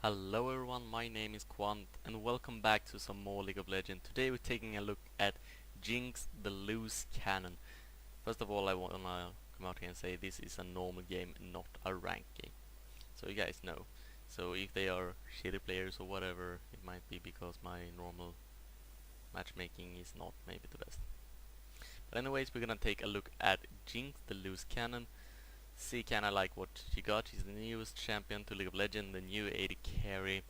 Hello everyone, my name is Quant and welcome back to some more League of Legends. Today we're taking a look at Jinx the Loose Cannon. First of all, I wanna come out here and say this is a normal game, not a rank game. So you guys know. So if they are shitty players or whatever, it might be because my normal matchmaking is not maybe the best. But anyways, we're gonna take a look at Jinx the Loose Cannon. See kinda like what she got. She's the newest champion to League of Legends, the new AD carry.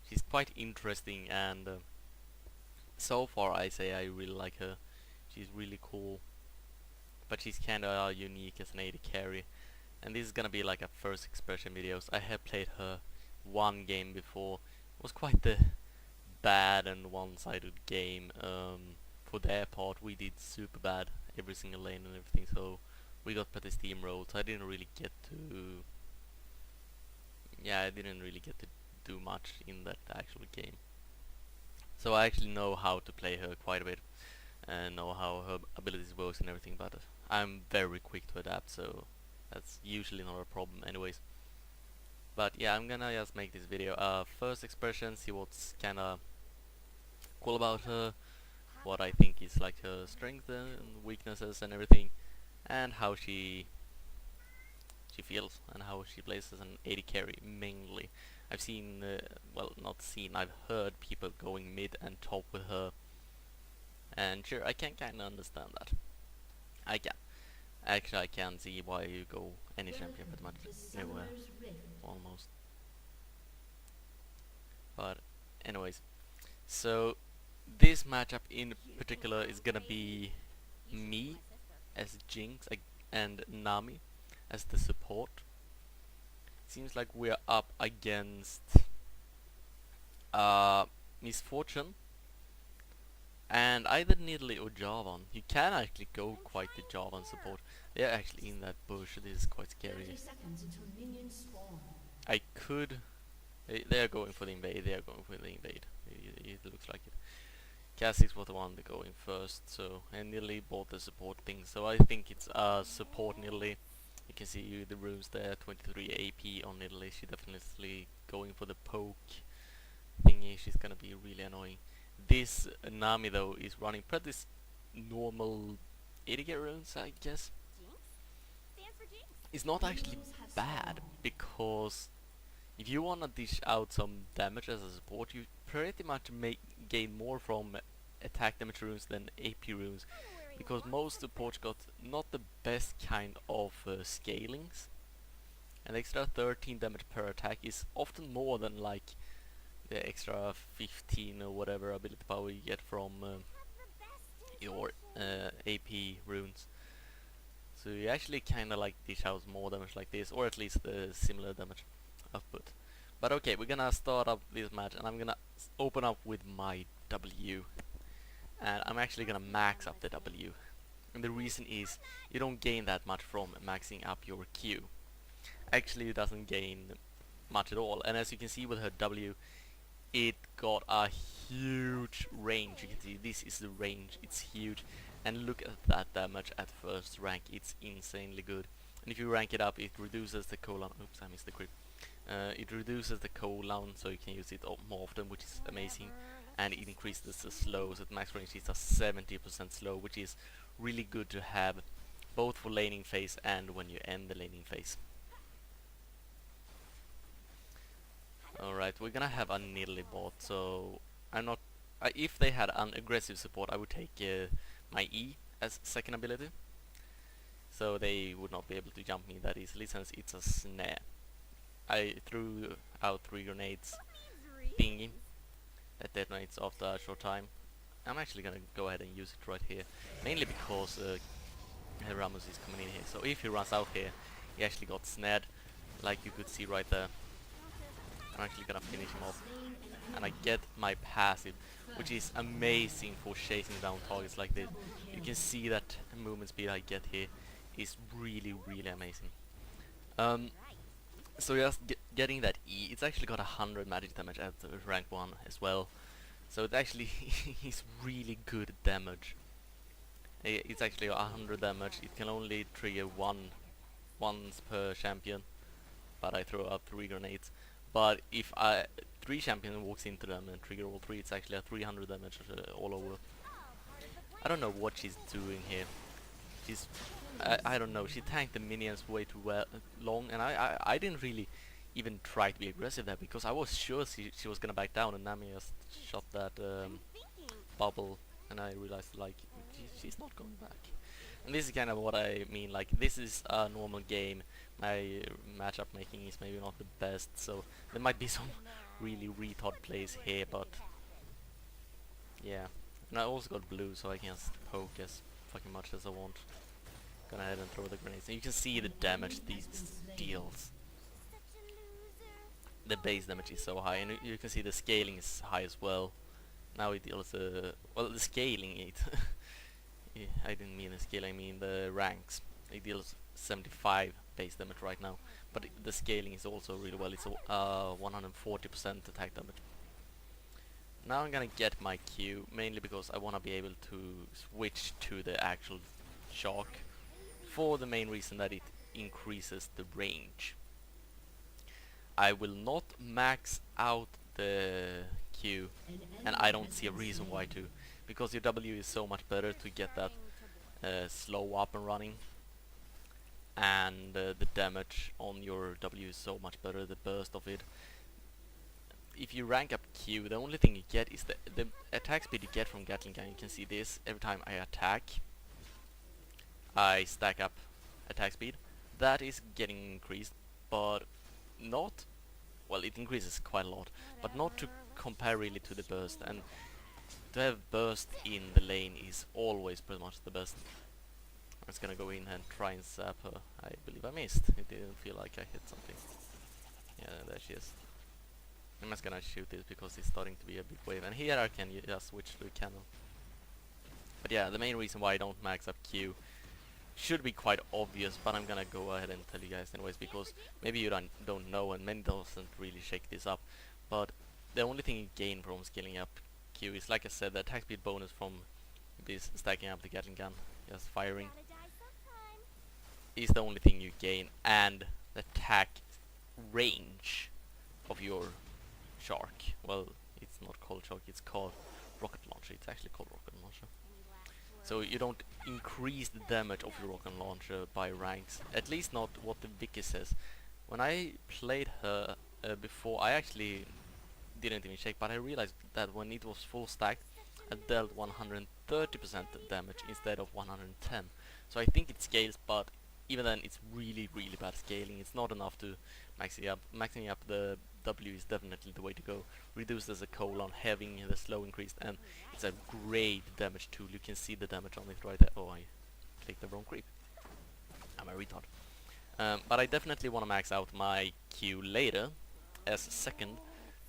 She's quite interesting and so far I say I really like her. She's really cool, but she's kinda unique as an AD carry. And this is gonna be like a first expression videos. I have played her one game before. It was quite the bad and one-sided game. For their part, we did super bad every single lane and everything, so we got pretty steamrolled. So I didn't really get to do much in that actual game. So I actually know how to play her quite a bit and know how her abilities works and everything, but I'm very quick to adapt, so that's usually not a problem anyways. But yeah, I'm gonna just make this video first expression, see what's kinda cool about her, what I think is like her strengths and weaknesses and everything, and how she feels and how she plays as an AD carry mainly. I've seen, well, not seen, I've heard people going mid and top with her, and sure, I can kinda understand that. I can. Actually, I can see why you go any champion pretty much anywhere, almost. But anyways, so this matchup in particular is gonna be me as Jinx and Nami as the support. Seems like we're up against Misfortune and either Nidalee or Jarvan. You can actually go quite the Jarvan support. They're actually in that bush. This is quite scary. I could. They are going for the invade. They are going for the invade. It looks like it. Kha'Zix was the one to going first, so and Nidalee bought the support thing. So I think it's support Nidalee. You can see the runes there, 23 AP on Nidalee. She definitely going for the poke thingy. She's gonna be really annoying. This Nami though is running pretty normal 80 runes, I guess. It's not actually bad because if you wanna dish out some damage as a support, you pretty much gain more from attack damage runes than AP runes, because most supports got not the best kind of scalings. An extra 13 damage per attack is often more than like the extra 15 or whatever ability power you get from your AP runes. So you actually kinda like dish out more damage like this, or at least similar damage output. But okay, we're gonna start up this match and I'm gonna open up with my W. And I'm actually gonna max up the W. And the reason is you don't gain that much from maxing up your Q. Actually, it doesn't gain much at all. And as you can see with her W, it got a huge range. You can see this is the range. It's huge. And look at that damage at first rank. It's insanely good. And if you rank it up, it reduces the cooldown. Oops, I missed the crit. It reduces the cooldown, so you can use it more often, which is amazing. And it increases the slow, so at max range it's a 70% slow, which is really good to have both for laning phase and when you end the laning phase. Alright, we're gonna have a Nidalee bot, so I'm not... if they had an aggressive support, I would take my E as second ability. So they would not be able to jump me that easily since it's a snare. I threw out 3 grenades thingy that detonates after a short time. I'm actually gonna go ahead and use it right here, mainly because Ramos is coming in here. So if he runs out here, he actually got snared, like you could see right there. I'm actually gonna finish him off, and I get my passive, which is amazing for chasing down targets like this. You can see that movement speed I get here is really amazing. So just getting that E, it's actually got 100 magic damage at rank 1 as well. So it actually is really good damage. It's actually 100 damage. It can only trigger once per champion, but I throw out 3 grenades. but if 3 champion walks into them and trigger all 3, it's actually a 300 damage all over. I don't know what she's doing here. She's I don't know, she tanked the minions way too long, and I didn't really even try to be aggressive there because I was sure she was gonna back down, and Nami just shot that bubble, and I realized like she's not going back. And this is kind of what I mean, like this is a normal game. My matchup making is maybe not the best, so there might be some really retard plays here, but yeah. And I also got blue, so I can just poke as fucking much as I want. Gonna ahead and throw the grenades, and you can see the damage these deals. The base damage is so high, and you can see the scaling is high as well. Now it deals well, the scaling it I didn't mean the scale, I mean the ranks. It deals 75 base damage right now, but the scaling is also really well. It's 140% attack damage. Now I'm gonna get my Q, mainly because I wanna be able to switch to the actual shock, for the main reason that it increases the range. I will not max out the Q, and I don't see a reason why to, because your W is so much better to get that slow up and running, and the damage on your W is so much better, the burst of it. If you rank up Q, the only thing you get is the attack speed you get from Gatling gun. You can see this every time I attack, I stack up attack speed. That is getting increased, but not, well, it increases quite a lot, but not to compare really to the burst. And to have burst in the lane is always pretty much the best. I'm just gonna go in and try and zap her. I believe I missed. It didn't feel like I hit something. Yeah, there she is. I'm just gonna shoot this because it's starting to be a big wave, and here I can just switch to cannon. But yeah, the main reason why I don't max up Q should be quite obvious, but I'm gonna go ahead and tell you guys anyways, because maybe you don't know, and many doesn't really shake this up. But the only thing you gain from scaling up Q is, like I said, the attack speed bonus from this stacking up the Gatling gun, just firing, is the only thing you gain, and the attack range of your shark. Well, it's not called shark, it's called rocket launcher. It's actually called rocket launcher. So you don't increase the damage of your rocket launcher by ranks, at least not what the wiki says. When I played her before, I actually didn't even check, but I realized that when it was full stack, it dealt 130% damage instead of 110. So I think it scales, but even then it's really bad scaling. It's not enough to max it up. Maxing up the W is definitely the way to go. Reduced as a colon, having the slow increased, and it's a great damage tool. You can see the damage on it right there. Oh, I clicked the wrong creep. I'm a retard. But I definitely want to max out my Q later as second,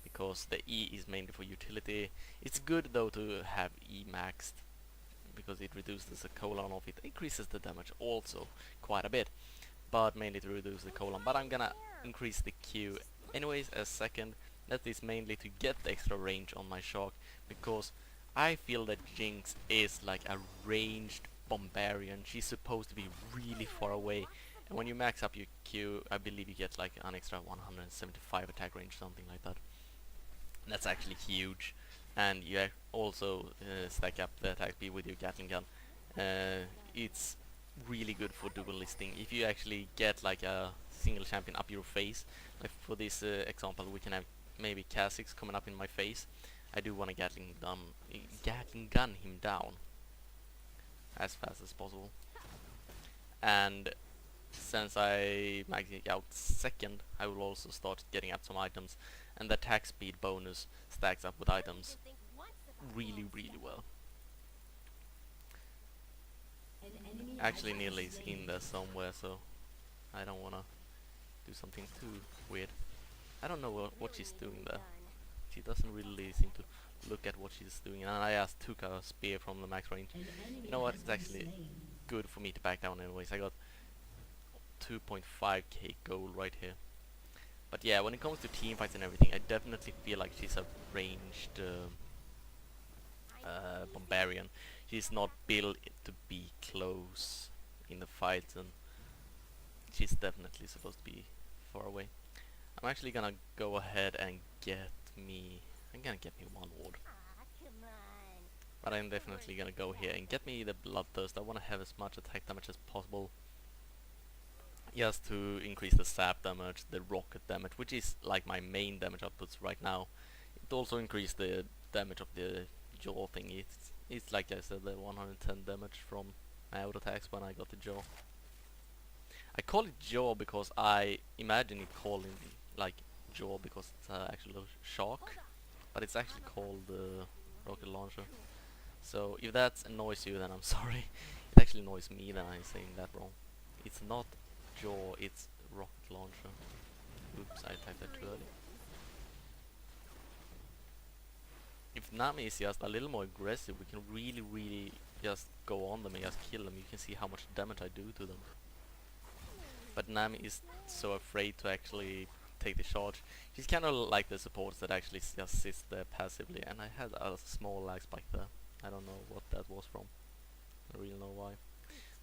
because the E is mainly for utility. It's good though to have E maxed, because it reduces the colon of it, increases the damage also quite a bit, but mainly to reduce the colon. But I'm gonna increase the Q anyways as second. That is mainly to get the extra range on my shark, because I feel that Jinx is like a ranged barbarian. She's supposed to be really far away, and when you max up your Q, I believe you get like an extra 175 attack range, something like that. And that's actually huge. And you also stack up the attack speed with your Gatling gun. It's really good for dual listing. If you actually get like a single champion up your face, like for this example, we can have maybe Kha'Zix coming up in my face. I do want to Gatling gun him down as fast as possible. And since I maxing out second, I will also start getting up some items, and the attack speed bonus stacks up with items really well. Actually, nearly is in there somewhere, so I don't wanna do something too weird. I don't know what she's doing there. She doesn't really seem to look at what she's doing, and I just took a spear from the max range. You know what, it's actually good for me to back down anyways. I got 2.5k gold right here. But yeah, when it comes to team fights and everything, I definitely feel like she's a ranged barbarian. She's not built to be close in the fights, and she's definitely supposed to be far away. I'm actually gonna go ahead and get me... I'm gonna get me one ward. But I'm definitely gonna go here and get me the Bloodthirst. I wanna have as much attack damage as possible. Just to increase the sap damage, the rocket damage, which is like my main damage outputs right now. It also increased the damage of the jaw thing. It's like I said, the 110 damage from my auto attacks when I got the jaw. I call it jaw because I imagine it calling like jaw because it's actually a shark, but it's actually called rocket launcher. So if that annoys you, then I'm sorry. It actually annoys me that I'm saying that wrong. It's not jaw, it's rocket launcher. Oops, I typed that too early. If Nami is just a little more aggressive, we can really just go on them and just kill them. You can see how much damage I do to them. But Nami is so afraid to actually take the charge. She's kind of like the supports that actually just sits there passively, and I had a small lag spike there. I don't know what that was from. I don't really know why.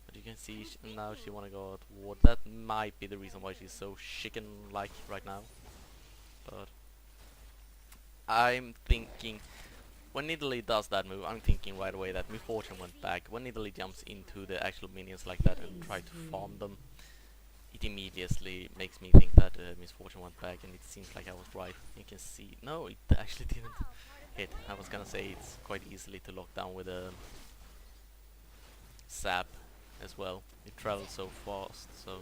But you can see now she wanna go toward. That might be the reason why she's so chicken-like right now. But I'm thinking, when Nidalee does that move, I'm thinking right away that Misfortune went back. When Nidalee jumps into the actual minions like that and try to farm them, it immediately makes me think that Misfortune went back, and it seems like I was right. You can see, no, it actually didn't hit. I was gonna say it's quite easily to lock down with a sap as well. It travels so fast, so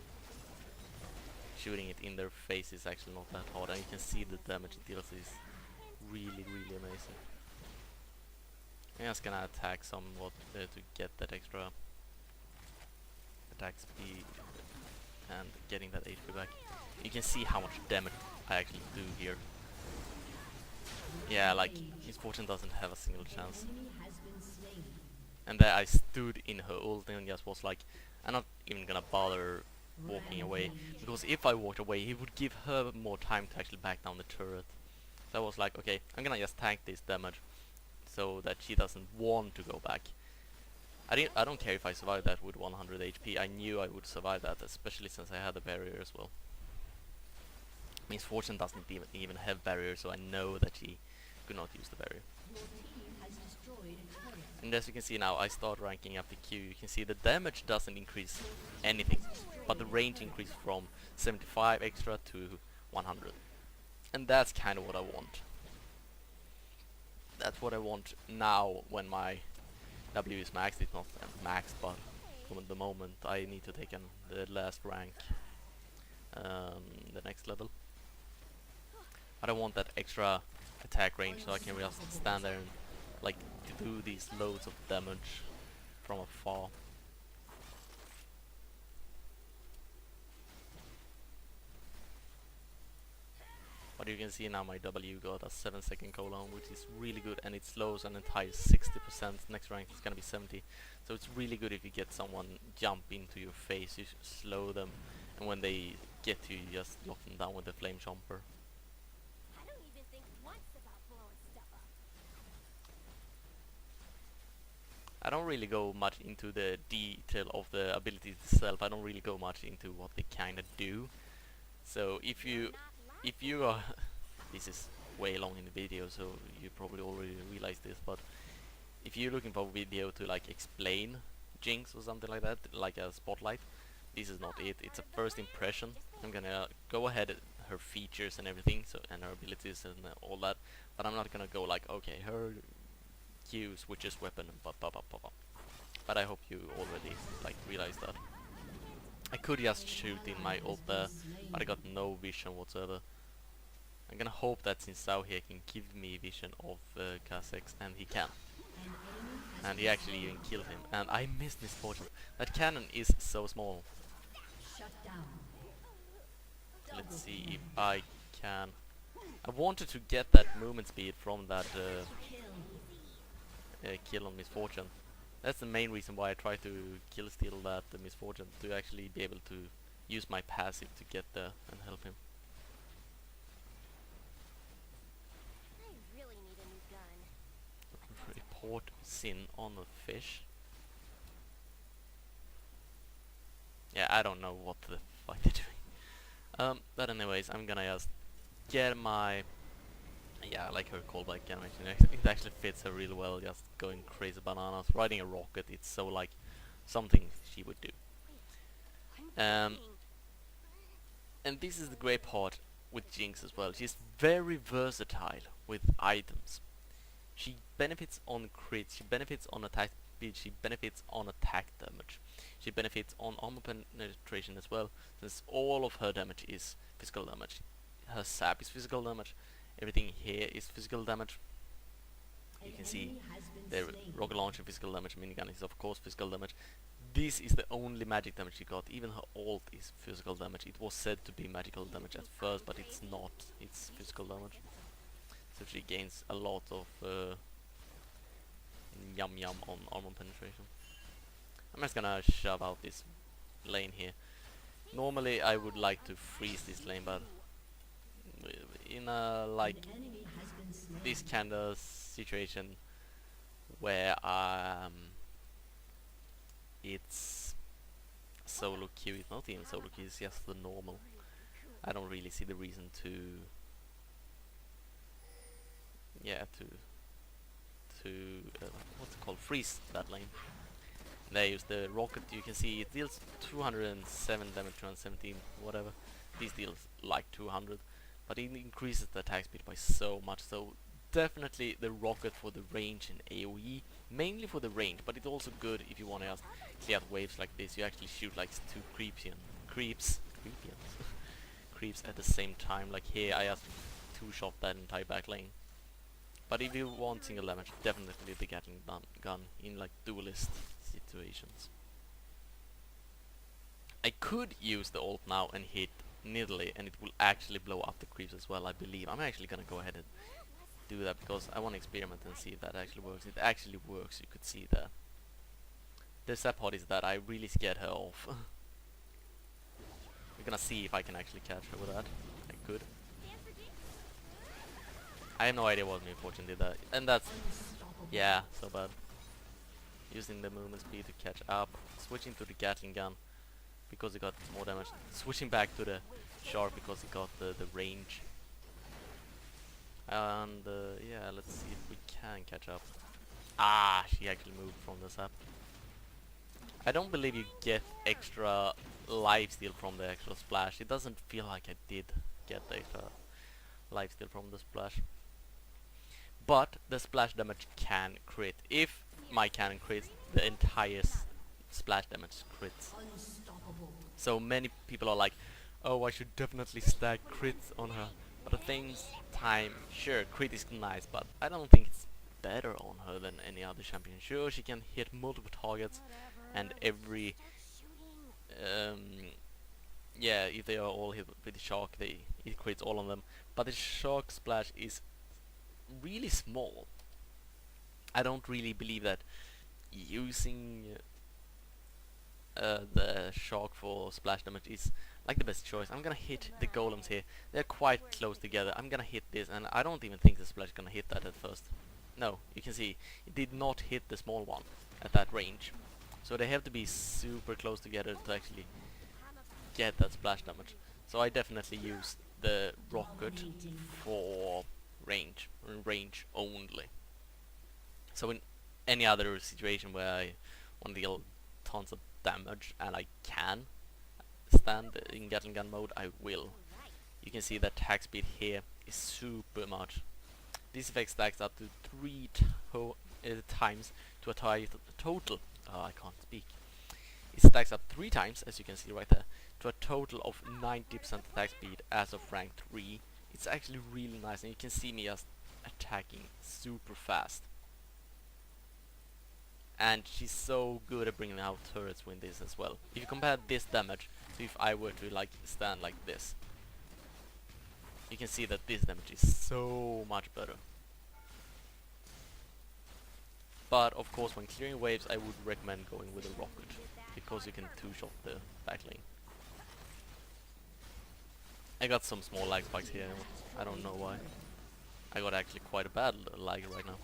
shooting it in their face is actually not that hard, and you can see the damage it deals is really amazing. I'm just gonna attack somewhat to get that extra attack speed and getting that HP back. You can see how much damage I actually do here. Yeah, like, Misfortune doesn't have a single chance. And there I stood in her ult and just was like, I'm not even gonna bother walking away, because if I walked away, he would give her more time to actually back down the turret. So I was like, okay, I'm gonna just tank this damage so that she doesn't want to go back. I don't care if I survive that with 100 HP. I knew I would survive that, especially since I had a barrier as well. Misfortune doesn't even have barrier, so I know that she could not use the barrier. And as you can see now, I start ranking up the Q. You can see the damage doesn't increase anything, but the range increased from 75 extra to 100. And that's kind of what I want. That's what I want now when my W is maxed. It's not maxed, but from the moment I need to take the last rank, the next level. I don't want that extra attack range, so I can just stand there and like do these loads of damage from afar. But you can see now my W got a 7-second cooldown, which is really good, and it slows an entire 60%. Next rank is gonna be 70, so it's really good if you get someone jump into your face, you slow them, and when they get to you, just lock them down with the flame chomper. I don't even think once about blowing stuff up. I don't really go much into the detail of the abilities itself. I don't really go much into what they kinda do. So if you are this is way long in the video, so you probably already realized this, but if you're looking for a video to like explain Jinx or something like that, like a spotlight, this is not it. It's a first impression. I'm gonna go ahead at her features and everything, so, and her abilities and all that, but I'm not gonna go like, okay, her Q switches weapon and pop. But I hope you already like realized that. I could just shoot in my ult there, but I got no vision whatsoever. I'm gonna hope that Xinsao here can give me vision of Kha'Zix, and he can. And he actually even killed him, and I missed Misfortune. That cannon is so small. Let's see if I can... I wanted to get that movement speed from that kill on Misfortune. That's the main reason why I try to kill steal that Misfortune, to actually be able to use my passive to get there and help him. I really need a new gun. Report sin on a fish. Yeah, I don't know what the fuck they're doing. But anyways, I'm gonna just get my... Yeah, I like her callback animation. It actually fits her really well, just going crazy bananas. Riding a rocket, it's so like something she would do. I'm Um, and this is the great part with Jinx as well. She's very versatile with items. She benefits on crits, she benefits on attack speed, she benefits on attack damage. She benefits on armor penetration as well, since all of her damage is physical damage. Her sap is physical damage, everything here is physical damage. You can see the rocket launcher physical damage, minigun is of course physical damage. This is the only magic damage she got. Even her ult is physical damage. It was said to be magical damage at first, but it's not. It's physical damage. So she gains a lot of yum yum on armor penetration. I'm just gonna shove out this lane here. Normally I would like to freeze this lane, but in a like this kind of situation where it's solo queue, it's not even solo queue, it's just the normal. I don't really see the reason to what's it called, freeze that lane. They use the rocket. You can see it deals 207 damage, 217, whatever. This deals like 200, but it increases the attack speed by so much. So definitely the rocket for the range in AoE, mainly for the range, but it's also good if you want to just clear out waves like this. You actually shoot like two creeps at the same time. Like here, I just two-shot that entire back lane. But if you want single damage, definitely the Gatling gun in like duelist situations. I could use the ult now and hit Nidalee, and it will actually blow up the creeps as well, I believe. I'm actually gonna go ahead and do that because I want to experiment and see if that actually works. It actually works, you could see that. The sad part is that I really scared her off. We're gonna see if I can actually catch her with that. I could. I have no idea what my fortune did that. And that's... yeah, so bad. Using the movement speed to catch up. Switching to the Gatling gun because it got more damage. Switching back to the shark because it got the range. And yeah, let's see if we can catch up. Ah, she actually moved from the sap. I don't believe you get extra lifesteal from the extra splash. It doesn't feel like I did get the extra lifesteal from the splash. But the splash damage can crit. If my cannon crits, the entire splash damage crits. So many people are like, oh, I should definitely stack crits on her. But at the same time, sure, crit is nice, but I don't think it's better on her than any other champion. Sure, she can hit multiple targets, and every yeah, if they are all hit with the shark, it crits all of them. But the shark splash is really small. I don't really believe that using the shark for splash damage is like the best choice. I'm gonna hit the golems here. They're quite close together. I'm gonna hit this, and I don't even think the splash is gonna hit that at first. No, you can see it did not hit the small one at that range. So they have to be super close together to actually get that splash damage. So I definitely use the rocket for range only. So in any other situation where I want to deal tons of damage and I can stand in Gatling gun mode, I will. You can see that attack speed here is super much. This effect stacks up to 3 times to a total. I can't speak. It stacks up 3 times, as you can see right there, to a total of 90% attack speed as of rank 3. It's actually really nice, and you can see me just attacking super fast. And she's so good at bringing out turrets with this as well. If you compare this damage to if I were to like stand like this, you can see that this damage is so much better. But of course, when clearing waves, I would recommend going with a rocket because you can two-shot the back lane. I got some small lag spikes here. I don't know why. I got actually quite a bad lag right now.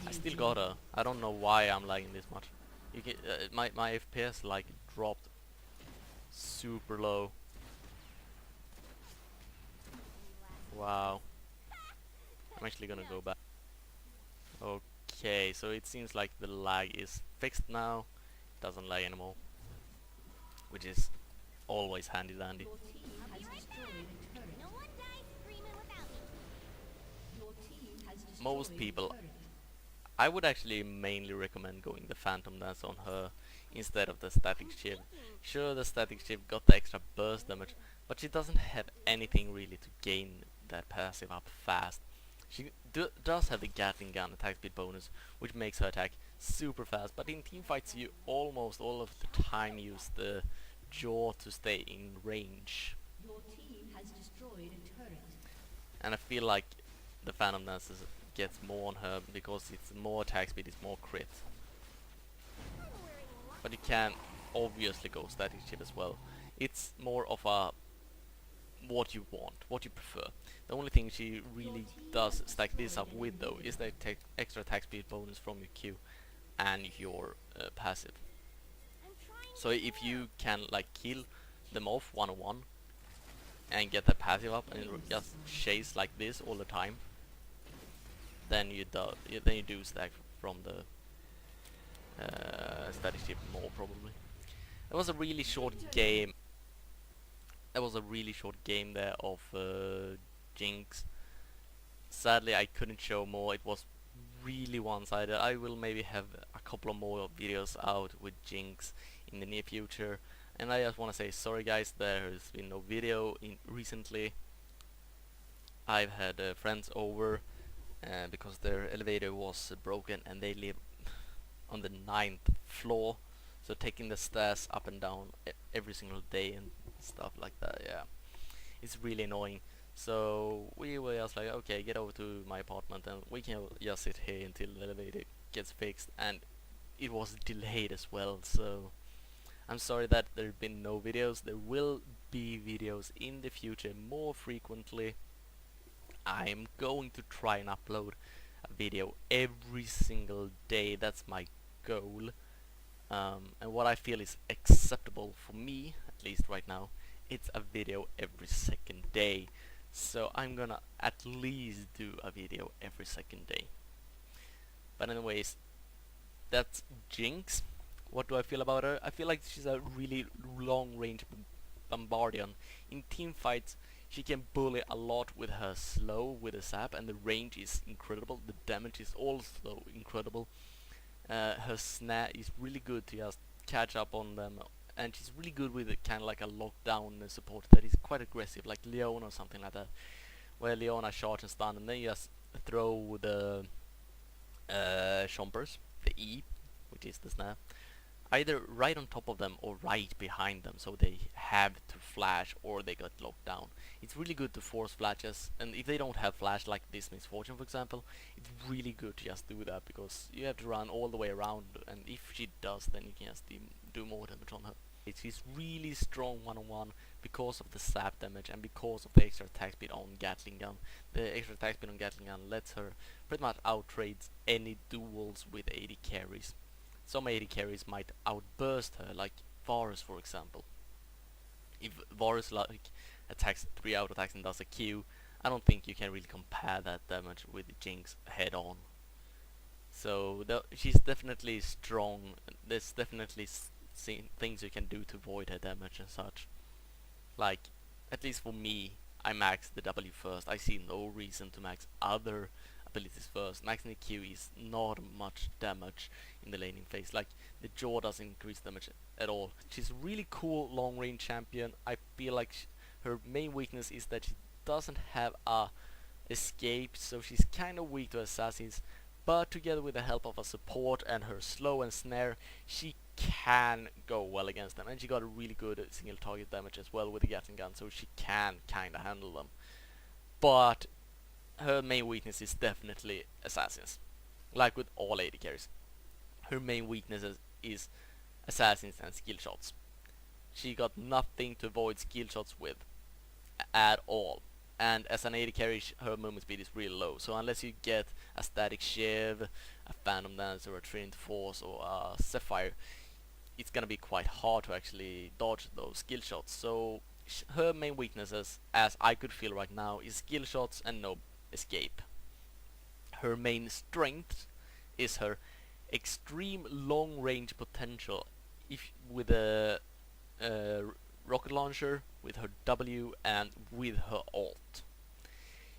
I still got I don't know why I'm lagging this much. You can, my FPS like dropped super low. Wow. I'm actually gonna go back. Okay, so it seems like the lag is fixed now. It doesn't lag anymore, which is always handy dandy. Your team has destroyed a turret. No one dies screaming without me. Your team has Most destroyed a people, turret. I would actually mainly recommend going the Phantom Dance on her instead of the Static Shiv. Sure, the Static Shiv got the extra burst damage, but she doesn't have anything really to gain that passive up fast. She does have the Gatling gun attack speed bonus, which makes her attack super fast, but in team fights you almost all of the time use the jaw to stay in range. Your team has destroyed a turret. And I feel like the Phantom Dances gets more on her because it's more attack speed, it's more crit. But you can obviously go Static Shiv as well. It's more of a what you want, what you prefer. The only thing she really does stack this up with though is the extra attack speed bonus from your Q and your passive. So if you can like kill them off one-on-one and get that passive up and just chase like this all the time, then you do stack from the Static Shiv more probably. It was a really short game. That was a really short game there of Jinx. Sadly, I couldn't show more. It was really one-sided. I will maybe have a couple of more videos out with Jinx in the near future. And I just want to say sorry guys, there has been no video in recently. I've had friends over because their elevator was broken and they live on the 9th floor. So taking the stairs up and down every single day and stuff like that, yeah. It's really annoying. So we were just like, okay, get over to my apartment and we can just sit here until the elevator gets fixed, and it was delayed as well, so I'm sorry that there have been no videos. There will be videos in the future more frequently. I'm going to try and upload a video every single day. That's my goal. And what I feel is acceptable for me, at least right now, it's a video every second day. So I'm gonna at least do a video every second day. But anyways, that's Jinx. What do I feel about her? I feel like she's a really long range Bombardian. In team fights, she can bully a lot with her slow, with the sap, and the range is incredible. The damage is also incredible. Her snare is really good to just catch up on them, and she's really good with kind of like a lockdown support that is quite aggressive, like Leona or something like that, where Leona charge and stun, and then you just throw the chompers, the E, which is the snare, either right on top of them or right behind them, so they have to flash or they got locked down. It's really good to force flashes, and if they don't have flash, like this Misfortune for example, it's really good to just do that, because you have to run all the way around, and if she does, then you can just do more damage on her. She's really strong one-on-one because of the sap damage and because of the extra attack speed on Gatling gun. The extra attack speed on Gatling gun lets her pretty much outtrade any duels with AD carries. Some AD carries might outburst her, like Varus for example. If Varus like attacks 3 out attacks and does a Q, I don't think you can really compare that damage with Jinx head on. So she's definitely strong. There's definitely things you can do to avoid her damage and such. Like, at least for me, I max the W first. I see no reason to max other abilities first. Maxing the Q is not much damage in the laning phase. Like, the jaw doesn't increase damage at all. She's a really cool long range champion. I feel like her main weakness is that she doesn't have a escape, so she's kind of weak to assassins, but together with the help of a support and her slow and snare, she can go well against them, and she got a really good single target damage as well with the Gatling gun, so she can kinda handle them. But her main weakness is definitely assassins, like with all AD carries. Her main weaknesses is assassins and skill shots. She got nothing to avoid skill shots with at all. And as an AD carry, her movement speed is really low. So unless you get a Static Shiv, a Phantom Dance, or a Trinity Force, or a Sapphire, it's gonna be quite hard to actually dodge those skill shots. So her main weaknesses, as I could feel right now, is skill shots and no escape. Her main strength is her extreme long range potential, if with a rocket launcher, with her W, and with her ult.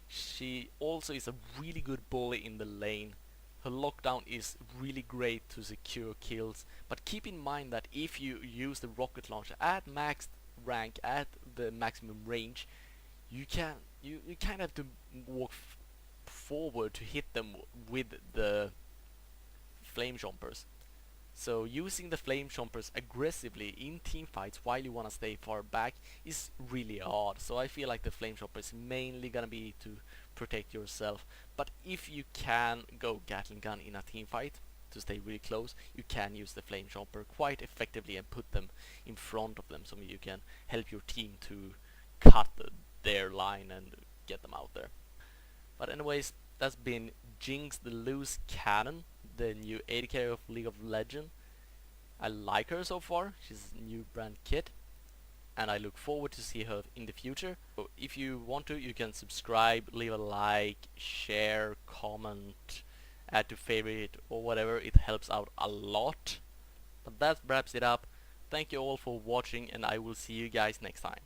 She also is a really good bully in the lane. Her lockdown is really great to secure kills, but keep in mind that if you use the rocket launcher at max rank, at the maximum range, you kind of have to walk forward to hit them with the flame chompers. So using the flame chompers aggressively in team fights while you wanna stay far back is really hard. So I feel like the flame chomper is mainly gonna be to protect yourself. But if you can go Gatling gun in a team fight to stay really close, you can use the flame chomper quite effectively and put them in front of them, so you can help your team to cut their line and get them out there. But anyways, that's been Jinx the Loose Cannon, the new AD carry of League of Legends. I like her so far. She's a new brand kit, and I look forward to see her in the future. So if you want to, you can subscribe, leave a like, share, comment, add to favorite or whatever. It helps out a lot. But that wraps it up. Thank you all for watching, and I will see you guys next time.